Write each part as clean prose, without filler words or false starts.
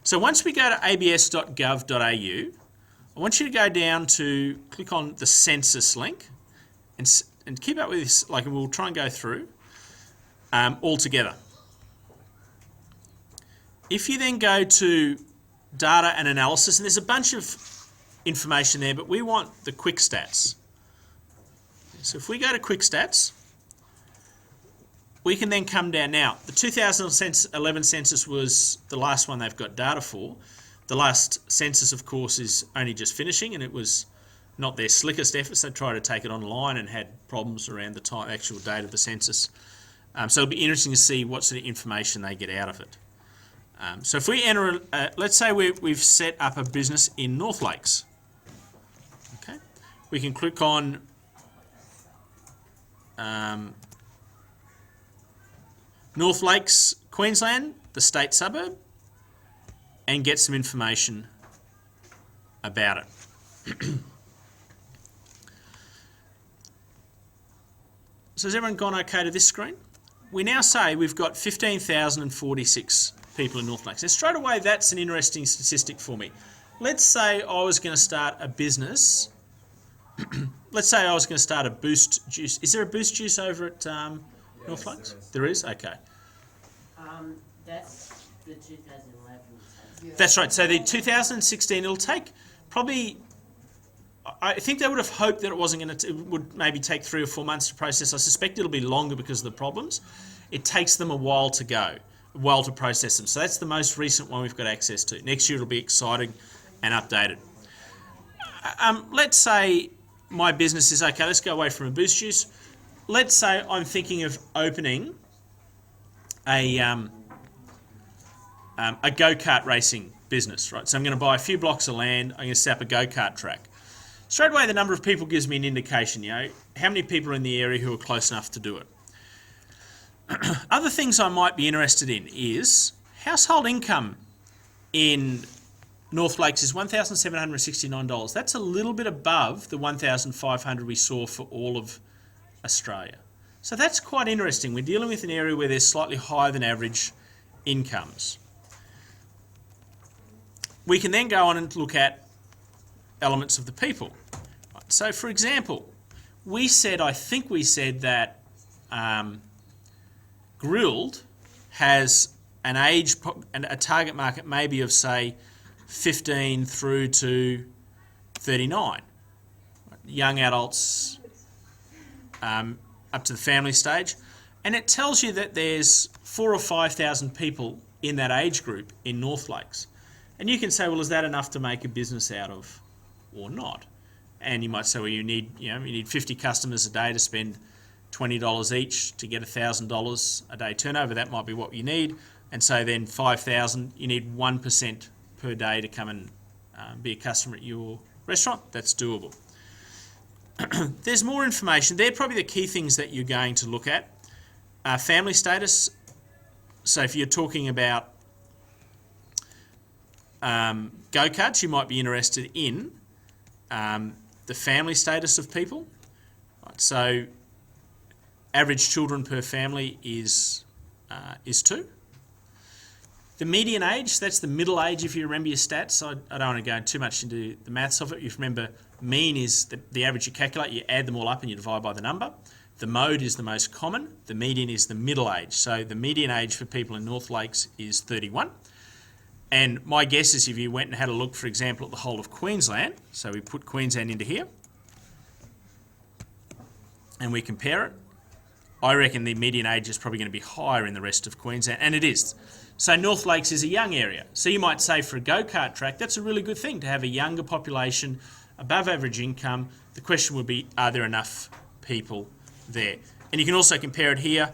So once we go to abs.gov.au, I want you to go down to click on the census link and keep up with this, like we'll try and go through all together. If you then go to data and analysis, and there's a bunch of information there, but we want the quick stats. So if we go to quick stats, we can then come down. Now, the 2011 census was the last one they've got data for. The last census, of course, is only just finishing, and it was not their slickest efforts. They tried to take it online and had problems around the actual date of the census. So it'll be interesting to see what sort of information they get out of it. So if we enter, let's say we've set up a business in North Lakes. Okay, we can click on North Lakes, Queensland, the state suburb, and get some information about it. So has everyone gone okay to this screen? We now say we've got 15,046 people in North Lakes. And straight away, that's an interesting statistic for me. Let's say I was going to start a business. Let's say I was going to start a Boost Juice. Is there a Boost Juice over at North Lakes? There is? Okay. That's the 2011. That's right. So the 2016, it'll take probably, I think they would have hoped that it wasn't going to, it would maybe take 3 or 4 months to process. I suspect it'll be longer because of the problems. It takes them a while to go, a while to process them. So that's the most recent one we've got access to. Next year it'll be exciting and updated. Let's say my business is, okay, let's go away from a Boost Juice. Let's say I'm thinking of opening a go-kart racing business, right? So I'm going to buy a few blocks of land. I'm going to set up a go-kart track. Straight away, the number of people gives me an indication, how many people are in the area who are close enough to do it. Other things I might be interested in is household income in North Lakes is $1,769. That's a little bit above the $1,500 we saw for all of Australia. So that's quite interesting. We're dealing with an area where there's slightly higher than average incomes. We can then go on and look at elements of the people. So for example, I think we said that grilled has an age and a target market maybe of say 15 through to 39. Young adults up to the family stage. And it tells you that there's 4,000 or 5,000 people in that age group in North Lakes. And you can say, well, is that enough to make a business out of or not? And you might say, well, you need 50 customers a day to spend $20 each to get $1,000 a day turnover. That might be what you need. And so then 5,000, you need 1% per day to come and be a customer at your restaurant. That's doable. There's more information. They're probably the key things that you're going to look at. Family status. So if you're talking about go-karts, you might be interested in the family status of people. Right, so average children per family is 2. The median age, that's the middle age if you remember your stats. I don't want to go too much into the maths of it. You remember mean is the average you calculate, you add them all up and you divide by the number. The mode is the most common. The median is the middle age. So the median age for people in North Lakes is 31. And my guess is if you went and had a look, for example, at the whole of Queensland, so we put Queensland into here, and we compare it, I reckon the median age is probably going to be higher in the rest of Queensland, and it is. So North Lakes is a young area. So you might say for a go-kart track, that's a really good thing to have a younger population, above average income. The question would be, are there enough people there? And you can also compare it here.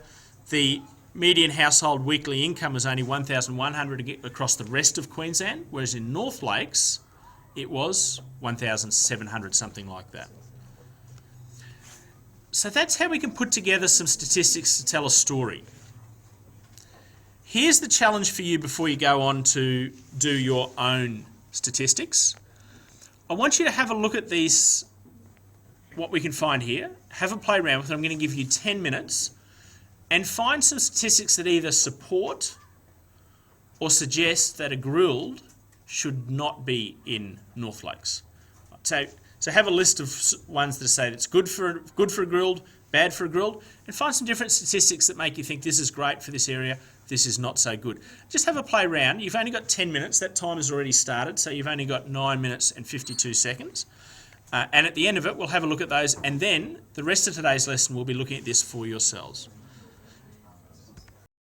The median household weekly income is only $1,100 across the rest of Queensland, whereas in North Lakes, it was $1,700, something like that. So that's how we can put together some statistics to tell a story. Here's the challenge for you before you go on to do your own statistics. I want you to have a look at these, what we can find here, have a play around with it. I'm going to give you 10 minutes and find some statistics that either support or suggest that a grilled should not be in North Lakes? So have a list of ones that say it's good for a grilled, bad for a grilled, and find some different statistics that make you think this is great for this area, this is not so good. Just have a play round. You've only got 10 minutes. That time has already started, so you've only got 9 minutes and 52 seconds. And at the end of it, we'll have a look at those, and then the rest of today's lesson we'll be looking at this for yourselves.